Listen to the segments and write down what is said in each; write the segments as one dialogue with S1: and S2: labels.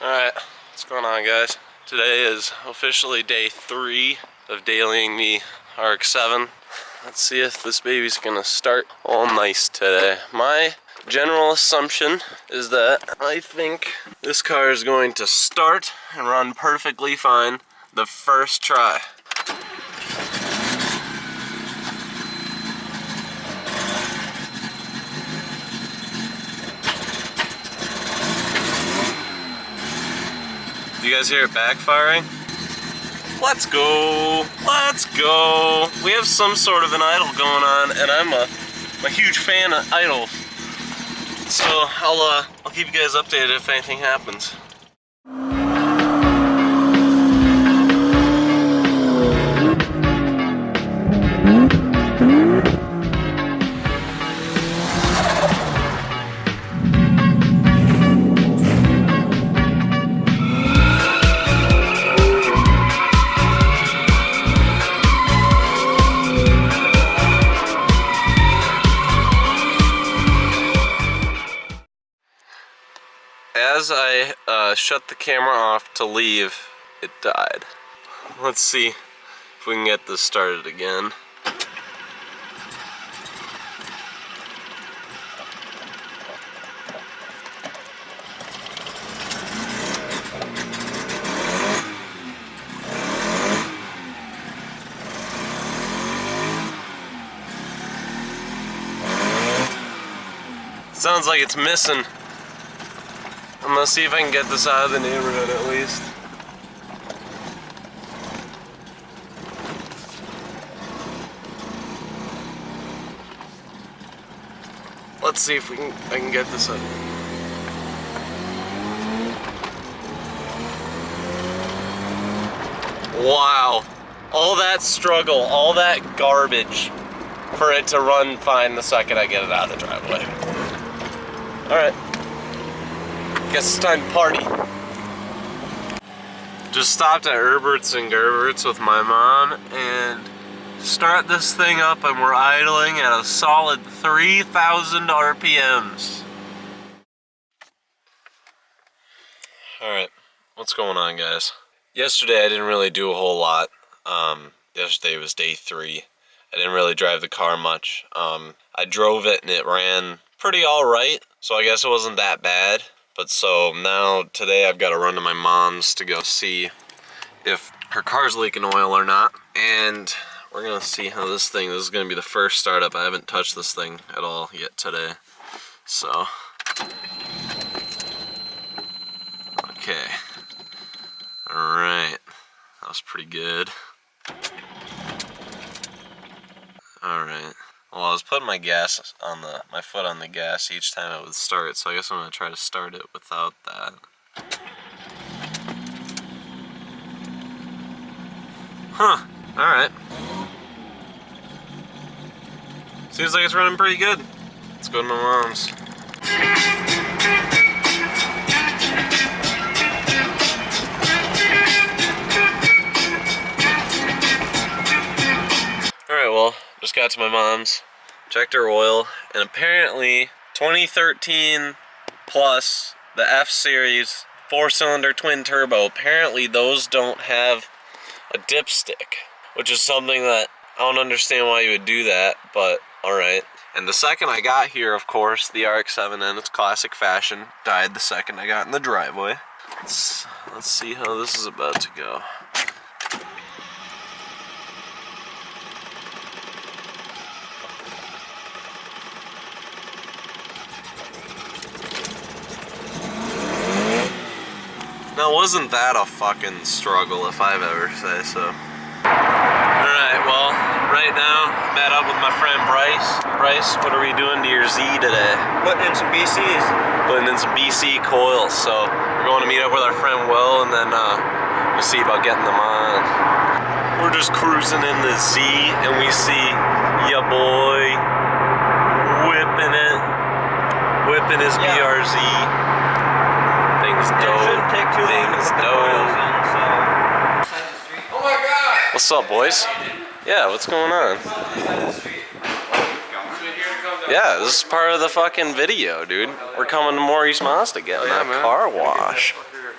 S1: Alright, what's going on, guys? Today is officially day 3 of dailying the RX7. Let's see if this baby's gonna start all nice today. My general assumption is that I think this car is going to start and run perfectly fine the first try. You guys hear it backfiring? Let's go! Let's go! We have some sort of an idle going on, and I'm a huge fan of idles. So I'll keep you guys updated if anything happens. As I shut the camera off to leave, it died. Let's see if we can get this started again. Sounds like it's missing. I'm gonna see if I can get this out of the neighborhood at least. Let's see if I can get this out. Wow. All that struggle, all that garbage for it to run fine the second I get it out of the driveway. Alright. Guess it's time to party. Just stopped at Errands and Gerbert's with my mom and start this thing up, and we're idling at a solid 3,000 RPMs. Alright, what's going on, guys? Yesterday I didn't really do a whole lot. Yesterday was day 3. I didn't really drive the car much. I drove it and it ran pretty alright, so I guess it wasn't that bad. But so now, today I've got to run to my mom's to go see if her car's leaking oil or not. And we're going to see how this is going to be the first startup. I haven't touched this thing at all yet today. So, okay. Alright. That was pretty good. Alright. Well, I was putting my gas on my foot on the gas each time it would start, so I guess I'm gonna try to start it without that. Huh. Alright. Seems like it's running pretty good. Let's go to my mom's. Alright, well, just got to my mom's, checked her oil, and apparently 2013 plus the F-Series 4-cylinder twin turbo, apparently those don't have a dipstick, which is something that I don't understand why you would do that, but alright. And the second I got here, of course, the RX7 in its classic fashion died the second I got in the driveway. Let's see how this is about to go. Now, wasn't that a fucking struggle, if I've ever say so? Alright, well, right now, met up with my friend Bryce. Bryce, what are we doing to your Z today?
S2: Putting in some BCs.
S1: Putting in some BC coils, so we're going to meet up with our friend Will, and then we'll see about getting them on. We're just cruising in the Z, and we see ya boy whipping it, whipping his BRZ. Things dope. Things dope.
S2: Oh my god!
S1: What's up, boys? Yeah, what's going on? Yeah, this is part of the fucking video, dude. We're coming to Maurice Mazda getting that car wash.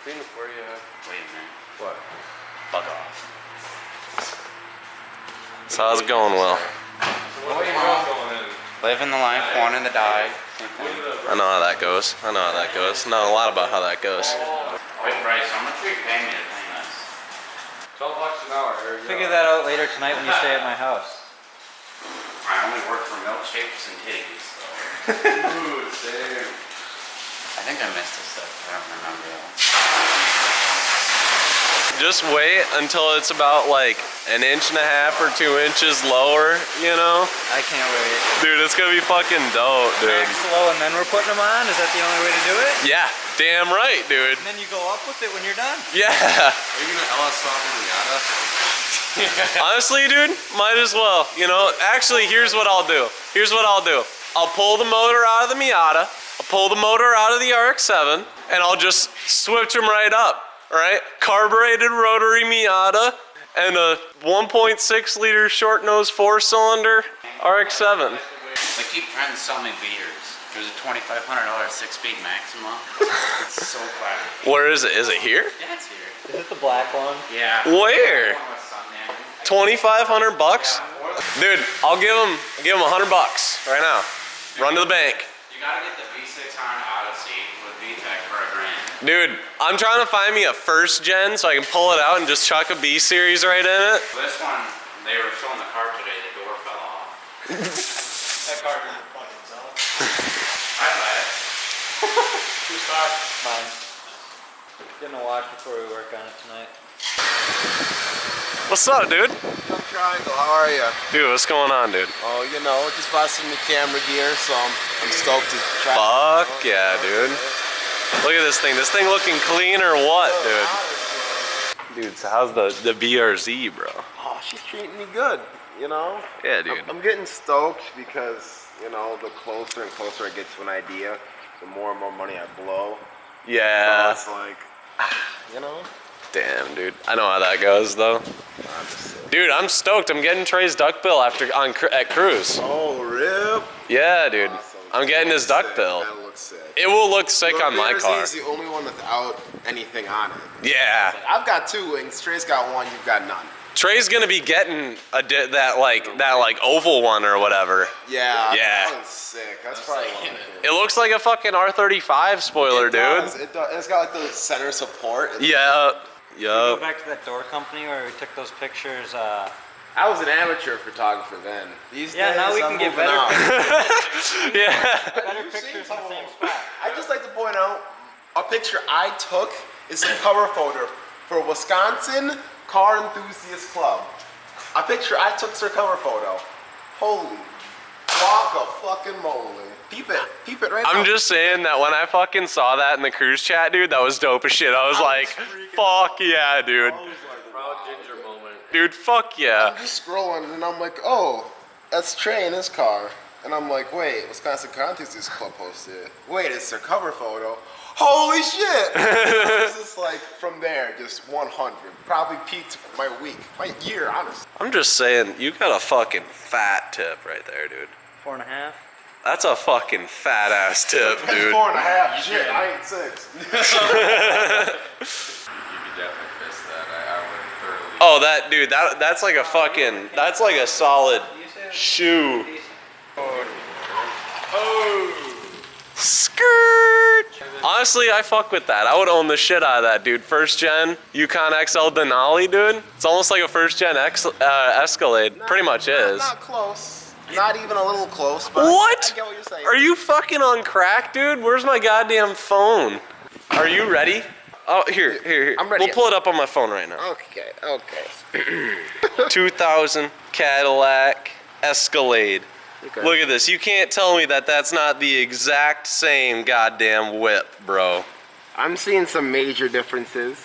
S2: clean it for you.
S3: Wait a minute.
S2: What?
S3: Fuck off.
S1: So how's it going, Will?
S3: Living the life, wanting to die.
S1: I know how that goes. I know how that goes. Know a lot about how that goes.
S3: Wait, Bryce, how much are you paying me to clean this?
S2: $12 an hour.
S4: Figure that out later tonight when you stay at my house.
S3: I only work for milkshakes and titties, so.
S2: Dude, same.
S3: I think I missed a step. I don't remember that.
S1: Just wait until it's about like 1.5 or 2 inches lower, you know?
S4: I can't wait.
S1: Dude, it's gonna be fucking dope, dude.
S4: Max slow and then we're putting them on? Is that the only way to do it?
S1: Yeah, damn right, dude.
S4: And then you go up with it when you're done?
S1: Yeah.
S2: Are you gonna LS swap in Miata?
S1: Honestly, dude, might as well. You know, actually, here's what I'll do. I'll pull the motor out of the Miata, I'll pull the motor out of the RX7, and I'll just switch them right up. Right? Carbureted rotary Miata and a 1.6 liter short nose 4-cylinder RX7.
S3: They keep trying to sell me beers. There's a $2,500 6-speed Maxima. It's so classic.
S1: Where is it? Is it here?
S3: Yeah, it's here.
S4: Is it the black one?
S3: Yeah.
S1: Where? 2,500 bucks? Dude, I'll give him $100 right now. Run to the bank.
S3: You gotta get the V6 Honda Odyssey with VTEC for $1,000.
S1: Dude, I'm trying to find me a first gen so I can pull it out and just chuck a B series right in it.
S3: This one, they were showing the car today, the door fell off.
S4: That car didn't fucking sell.
S3: I'd buy it.
S4: Whose car? Mine. Getting a watch before we work on it tonight.
S1: What's up, dude?
S2: Jump Triangle, how are you?
S1: Dude, what's going on, dude?
S2: Oh, you know, just bought some new camera gear, so I'm stoked to try.
S1: Fuck yeah, dude. Look at this thing. This thing looking clean or what, dude? Dude, so how's the BRZ, bro?
S2: Oh, she's treating me good, you know?
S1: Yeah, dude.
S2: I'm getting stoked because, you know, the closer and closer I get to an idea, the more and more money I blow.
S1: Yeah.
S2: So it's like, you know?
S1: Damn, dude. I know how that goes, though. Dude, I'm stoked. I'm getting Trey's duckbill at Cruise.
S2: Oh, rip.
S1: Yeah, dude.
S2: Awesome.
S1: I'm getting his duckbill.
S2: That looks sick.
S1: It will look sick
S2: Look,
S1: on my
S2: BRZ
S1: car.
S2: is the only one without anything on it.
S1: Yeah.
S2: I've got 2 wings. Trey's got 1. You've got none.
S1: Trey's gonna be getting that oval one or whatever.
S2: Yeah.
S1: Yeah.
S2: That was sick. That's probably one.
S1: It looks like a fucking R35 spoiler,
S2: It
S1: dude.
S2: does. It does. It's got like the center support.
S1: Yeah.
S4: Go
S1: Yup.
S4: back to that door company where we took those pictures.
S2: I was an amateur photographer then. These
S4: Yeah,
S2: days,
S4: now we
S2: I'm
S4: can get
S2: moving
S4: better
S2: on.
S1: Yeah.
S4: Better pictures in the same spot.
S2: I just like to point out a picture I took is a cover photo for Wisconsin Car Enthusiast Club. A picture I took's their cover photo. Holy guacamole. Peep it right now.
S1: I'm just saying that when I fucking saw that in the cruise chat, dude, that was dope as shit. I was like, fuck yeah, dude.
S4: Proud ginger moment.
S1: Dude, fuck yeah.
S2: I'm just scrolling and I'm like, oh, that's Trey in his car. And I'm like, wait, Wisconsin Car Enthusiast Club posted it. Wait, it's their cover photo. Holy shit! It's just like from there, just 100. Probably peaked my week, my year, honestly.
S1: I'm just saying, you got a fucking fat tip right there, dude.
S4: 4.5.
S1: That's a fucking fat ass tip, dude.
S2: 4.5. Shit, I ain't 6.
S5: You could definitely fist that. I would thoroughly.
S1: Oh, that dude, that's like a fucking, that's like a solid shoe.
S2: Oh.
S1: Skirt. Honestly, I fuck with that. I would own the shit out of that, dude. First gen Yukon XL Denali, dude. It's almost like a first gen Escalade. Pretty much is.
S2: Not close. Not even a little close. But
S1: What?
S2: I get what you're saying.
S1: Are you fucking on crack, dude? Where's my goddamn phone? Are you ready? Oh, here.
S2: I'm ready.
S1: We'll pull it up on my phone right now.
S2: Okay.
S1: 2000 Cadillac Escalade.
S2: Okay.
S1: Look at this. You can't tell me that that's not the exact same goddamn whip, bro.
S2: I'm seeing some major differences.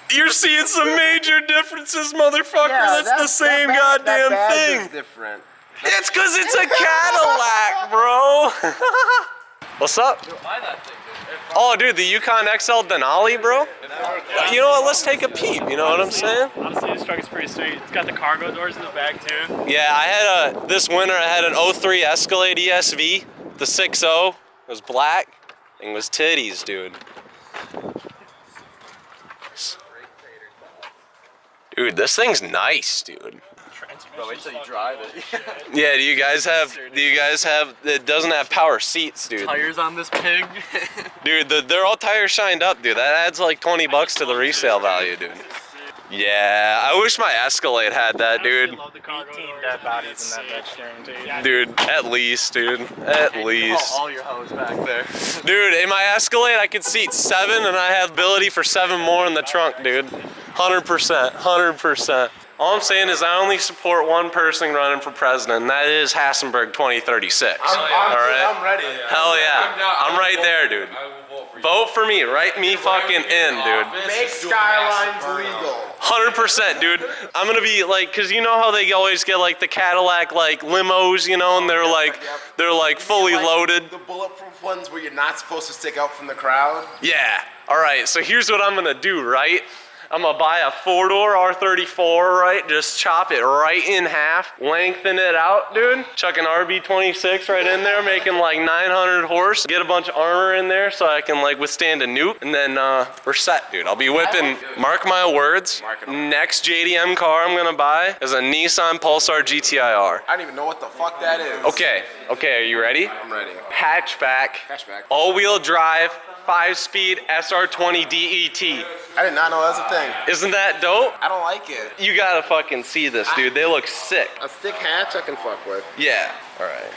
S1: You're seeing some major differences, motherfucker. That's the same goddamn
S2: that badge
S1: thing.
S2: is different.
S1: It's because it's a Cadillac, bro. What's up? Oh, dude, the Yukon XL Denali, bro. You know what? Let's take a peep. You know what I'm saying?
S6: Honestly, this truck is pretty sweet. It's got the cargo doors in the back too.
S1: Yeah, I had this winter. I had an 03 Escalade ESV, the 6.0. It was black. Thing was titties, dude. Dude, this thing's nice, dude.
S5: Bro, wait till you drive it.
S1: Yeah, do you guys have, it doesn't have power seats, dude.
S6: Tires on this pig.
S1: Dude, they're all tire shined up, dude. That adds like 20 bucks to the resale value, dude. Yeah, I wish my Escalade had that, dude.
S6: 18 dead bodies in that bitch, guaranteed.
S1: Dude, at least, dude. At least.
S6: All your hoes back there.
S1: Dude, in my Escalade, I could seat 7, and I have ability for 7 more in the trunk, dude. 100%, 100%. All I'm saying is I only support one person running for president, and that is Hassenberg 2036. All right?
S2: I'm ready.
S1: Hell yeah. I'm right there, dude. Vote for me. Write me fucking in, dude.
S2: Make Skylines legal.
S1: 100%, dude. I'm gonna be like, cause you know how they always get like the Cadillac like limos, you know, and they're like fully loaded.
S2: The bulletproof ones where you're not supposed to stick out from the crowd.
S1: Yeah. All right. So here's what I'm gonna do, right? I'm gonna buy a 4-door R34, right? Just chop it right in half, lengthen it out, dude. Chuck an RB26 right in there, making like 900 horse. Get a bunch of armor in there so I can like withstand a nuke, and then we're set, dude. I'll be whipping. Mark my words. Next JDM car I'm gonna buy is a Nissan Pulsar GTI-R.
S2: I don't even know what the fuck that is.
S1: Okay. Okay. Are you ready?
S2: I'm ready.
S1: Hatchback. All-wheel drive. 5-speed SR20 DET.
S2: I did not know that was a thing.
S1: Isn't that dope?
S2: I don't like it.
S1: You gotta fucking see this, dude. They look sick.
S2: A stick hatch I can fuck with.
S1: Yeah. All right.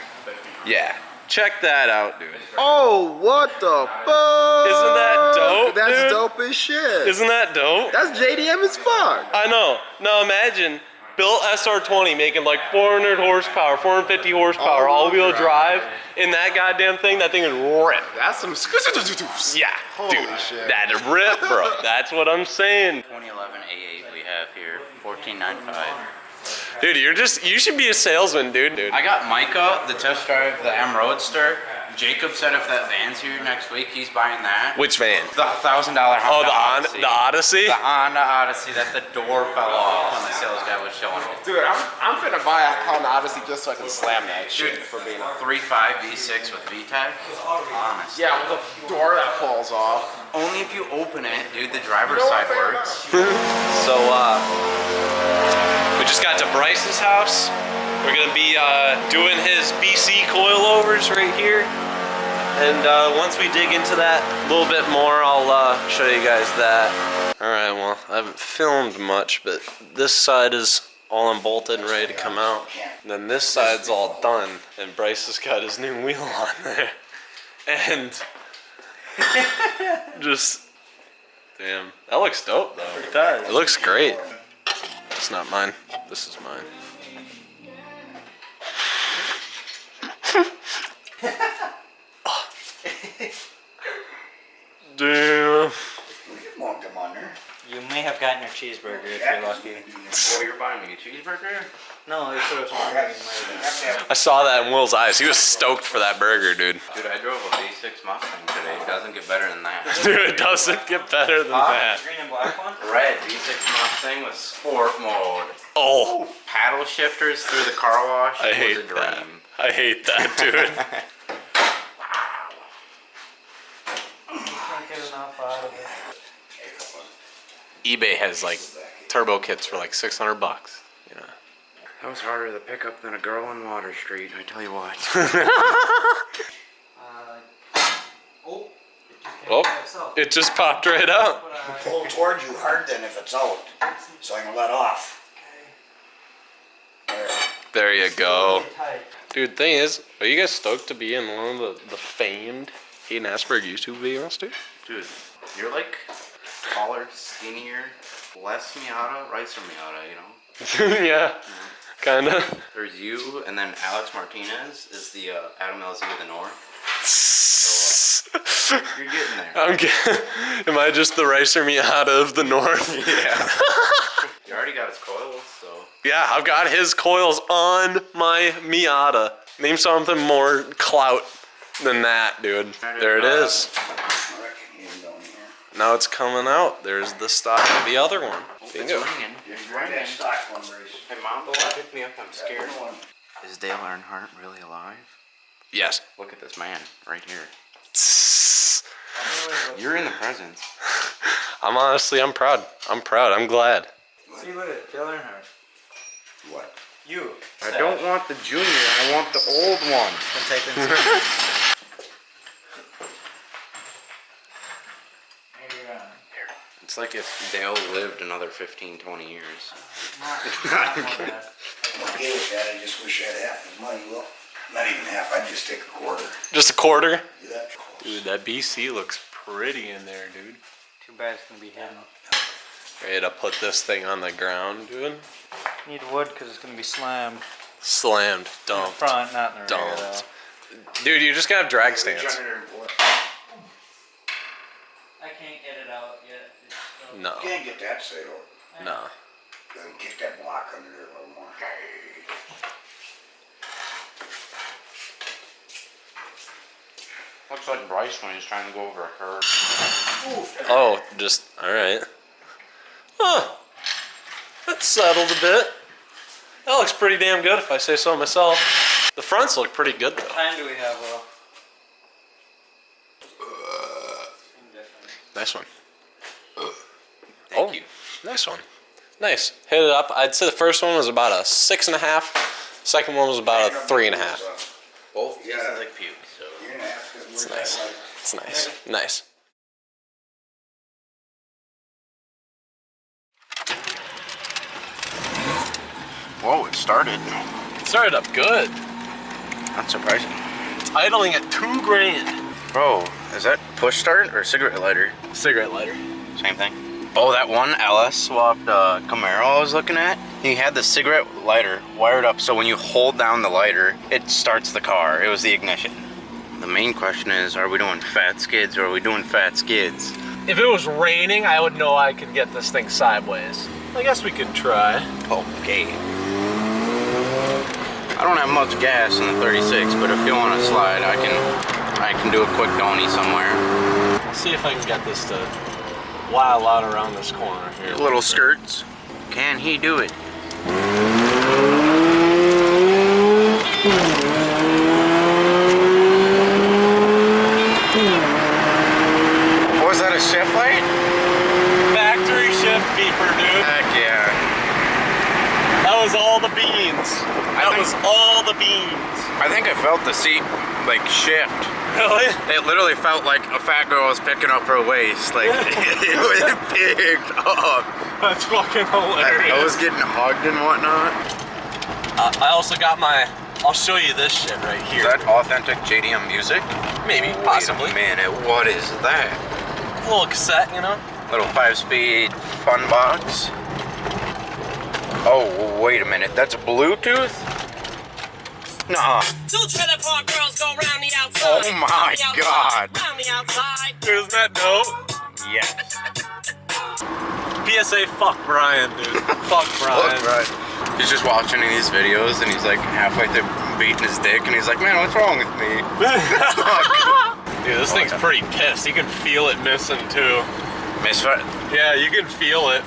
S1: Yeah. Check that out, dude.
S2: Oh, what the fuck?
S1: Isn't that dope,
S2: That's
S1: dude?
S2: dope as shit.
S1: Isn't that dope?
S2: That's JDM as fuck.
S1: I know. Now imagine built SR20 making like 400 horsepower, 450 horsepower, all-wheel drive. In that goddamn thing, that thing is rip.
S2: That's some.
S1: Yeah,
S2: Holy
S1: dude.
S2: shit.
S1: That'd rip, bro. That's what I'm saying.
S3: 2011 A8 we have here, 1495.
S1: Dude, you should be a salesman, dude.
S3: I got Micah the test drive the M Roadster. Jacob said if that van's here next week, he's buying that.
S1: Which van?
S3: The $1,000 Honda Odyssey.
S1: The Odyssey?
S3: The Honda Odyssey that the door fell off when the sales guy was showing it.
S2: Dude, I'm finna buy a Honda Odyssey just so I can slam that shit for being a
S3: 3.5 V6 with VTEC. Honest.
S2: Yeah, with a door that falls off.
S3: Only if you open it, dude, the driver's side works.
S1: So, we just got to Bryce's house. We're gonna be doing his BC coilovers right here. And once we dig into that a little bit more, I'll show you guys that. All right, well, I haven't filmed much, but this side is all unbolted and ready to come out. And then this side's all done, and Bryce has got his new wheel on there. And just, damn, that looks dope though. It does. It looks great. It's not mine. This is mine. Damn.
S4: You may have gotten your cheeseburger if you're lucky.
S3: Oh, you're buying me a cheeseburger?
S4: No, it's sort of wondering later.
S1: I saw that in Will's eyes. He was stoked for that burger, dude.
S3: Dude, I drove a V6 Mustang today. It doesn't get better than that.
S1: Dude, it doesn't get better than that.
S4: Green and black one?
S3: Red V6 Mustang with sport mode.
S1: Oh,
S3: Paddle shifters through the car wash
S1: I
S3: was
S1: hate
S3: a dream.
S1: that. I hate that, dude.
S4: Can't get enough out of it.
S1: eBay has like turbo kits for like $600. You know.
S3: That was harder to pick up than a girl on Water Street, I tell you what.
S1: Oh, it just popped right out.
S7: Pull towards you hard then if it's out, so I can let off.
S1: There you go. Dude, thing is, are you guys stoked to be in one of the famed Hayden Asperg YouTube videos, dude?
S3: Dude, you're like taller, skinnier, less Miata, ricer Miata, you know?
S1: Yeah, kinda.
S3: There's you, and then Alex Martinez is the Adam LZ of the North. So, you're getting there.
S1: Am I just the Ricer Miata of the North?
S3: Yeah. You already got his coils, so.
S1: Yeah, I've got his coils on my Miata. Name something more clout than that, dude. There it is. Now it's coming out. There's the stock of the other one. Bingo.
S3: It's ringing. Hey, Mom, don't pick me up. I'm scared. Is Dale Earnhardt really alive?
S1: Yes.
S3: Look at this man right here. You're in the presence.
S1: I'm proud. I'm glad.
S4: See what it, Dale Earnhardt.
S7: What?
S4: You.
S5: I don't want the junior, I want the old one.
S4: Then type in Maybe you're on.
S5: It's like if Dale lived another 15, 20 years.
S4: Not more bad.
S7: I'm okay with that. I just wish I had half the money. Well, not even half. I'd just take a quarter.
S1: Just a quarter?
S7: Yeah.
S1: Dude, that BC looks pretty in there, dude.
S4: Too bad it's gonna be hidden.
S1: Ready to put this thing on the ground, dude?
S4: Need wood because it's gonna be slammed.
S1: Slammed,
S4: In the
S1: dumped.
S4: front, not in the rear
S1: Dumped.
S4: though.
S1: Dude, you just gotta have drag stance.
S4: I can't get it out yet.
S1: No,
S7: You can't get that sale.
S1: no.
S7: Kick that block under there a little more.
S5: Looks like Bryce when he's trying to go over a curve.
S1: Oh, just, alright. Huh. That settled a bit. That looks pretty damn good if I say so myself. The fronts look pretty good though.
S4: What time do we have, Will?
S1: Nice one.
S5: Thank you.
S1: Nice one. Nice. Hit it up. I'd say the first one was about a 6.5. Second one was about a 3.5.
S5: Both
S7: Yeah.
S5: tasted like puke, so.
S7: You're gonna ask us
S1: It's
S7: where
S1: nice.
S7: that
S1: It's nice. Nice.
S5: Whoa, it started.
S1: It started up good.
S5: That's surprising.
S1: It's idling at $2,000.
S5: Bro, is that push start or cigarette lighter?
S1: Cigarette lighter.
S5: Same thing. Oh, that one LS swapped Camaro I was looking at, he had the cigarette lighter wired up so when you hold down the lighter, it starts the car. It was the ignition. The main question is, are we doing fat skids or are we doing fat skids?
S1: If it was raining, I would know I could get this thing sideways. I guess we could try.
S5: Okay. I don't have much gas in the 36, but if you want to slide, I can do a quick donny somewhere.
S1: I'll see if I can get this to while out around this corner here.
S5: Little skirts. Can he do it? Was that a shift light?
S1: Factory shift beeper, dude.
S5: Heck yeah.
S1: That was all the beans. That was all the beans.
S5: I think I felt the seat like shift.
S1: Really?
S5: It literally felt like a fat girl was picking up her waist. Like it was picked up.
S1: That's fucking hilarious.
S5: I was getting hugged and whatnot.
S1: I also got my, I'll show you this shit right
S5: Is
S1: here.
S5: that authentic JDM music?
S1: Maybe, possibly.
S5: Wait a minute, what is that?
S1: A little cassette, you know?
S5: Little 5-speed fun box. Oh, wait a minute, that's Bluetooth? Nuh-uh.
S8: Two trailer park girls go round the outside.
S5: Oh my God.
S8: Round the outside.
S1: Dude, isn't that dope?
S5: Yes.
S1: PSA, fuck Brian, dude. Fuck Brian.
S5: Look, right. He's just watching these videos and he's like halfway through beating his dick and he's like, man, what's wrong with me?
S1: Dude, this thing's pretty pissed. You can feel it missing too.
S5: Misfit?
S1: Yeah, you can feel it.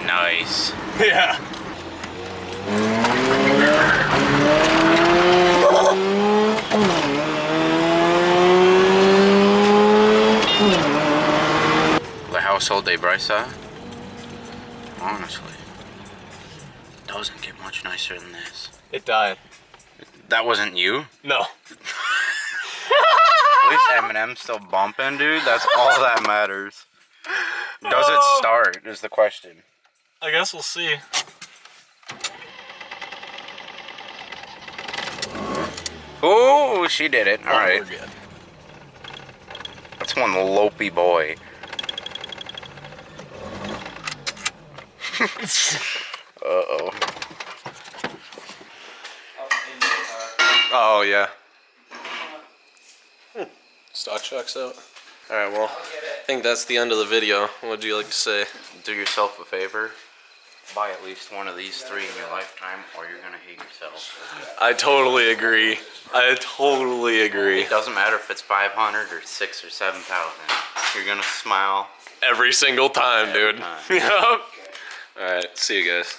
S5: Nice.
S1: Yeah.
S5: The household day Bryce saw? Honestly. Doesn't get much nicer than this.
S1: It died.
S5: That wasn't you?
S1: No.
S5: At least Eminem's still bumping, dude. That's all that matters. Does it start is the question.
S1: I guess we'll see.
S5: Ooh, she did it. All right.
S1: We're good.
S5: That's one lopey boy. Uh-oh.
S1: Oh, yeah. Stock checks out. Alright, well, I think that's the end of the video. What would you like to say?
S5: Do yourself a favor. Buy at least one of these 3 in your lifetime or you're gonna hate yourself.
S1: I totally agree. I totally agree.
S5: It doesn't matter if it's 500 or 6 or 7,000. You're gonna smile
S1: Every single time,
S5: every
S1: dude.
S5: time.
S1: Yep. Alright, see you guys.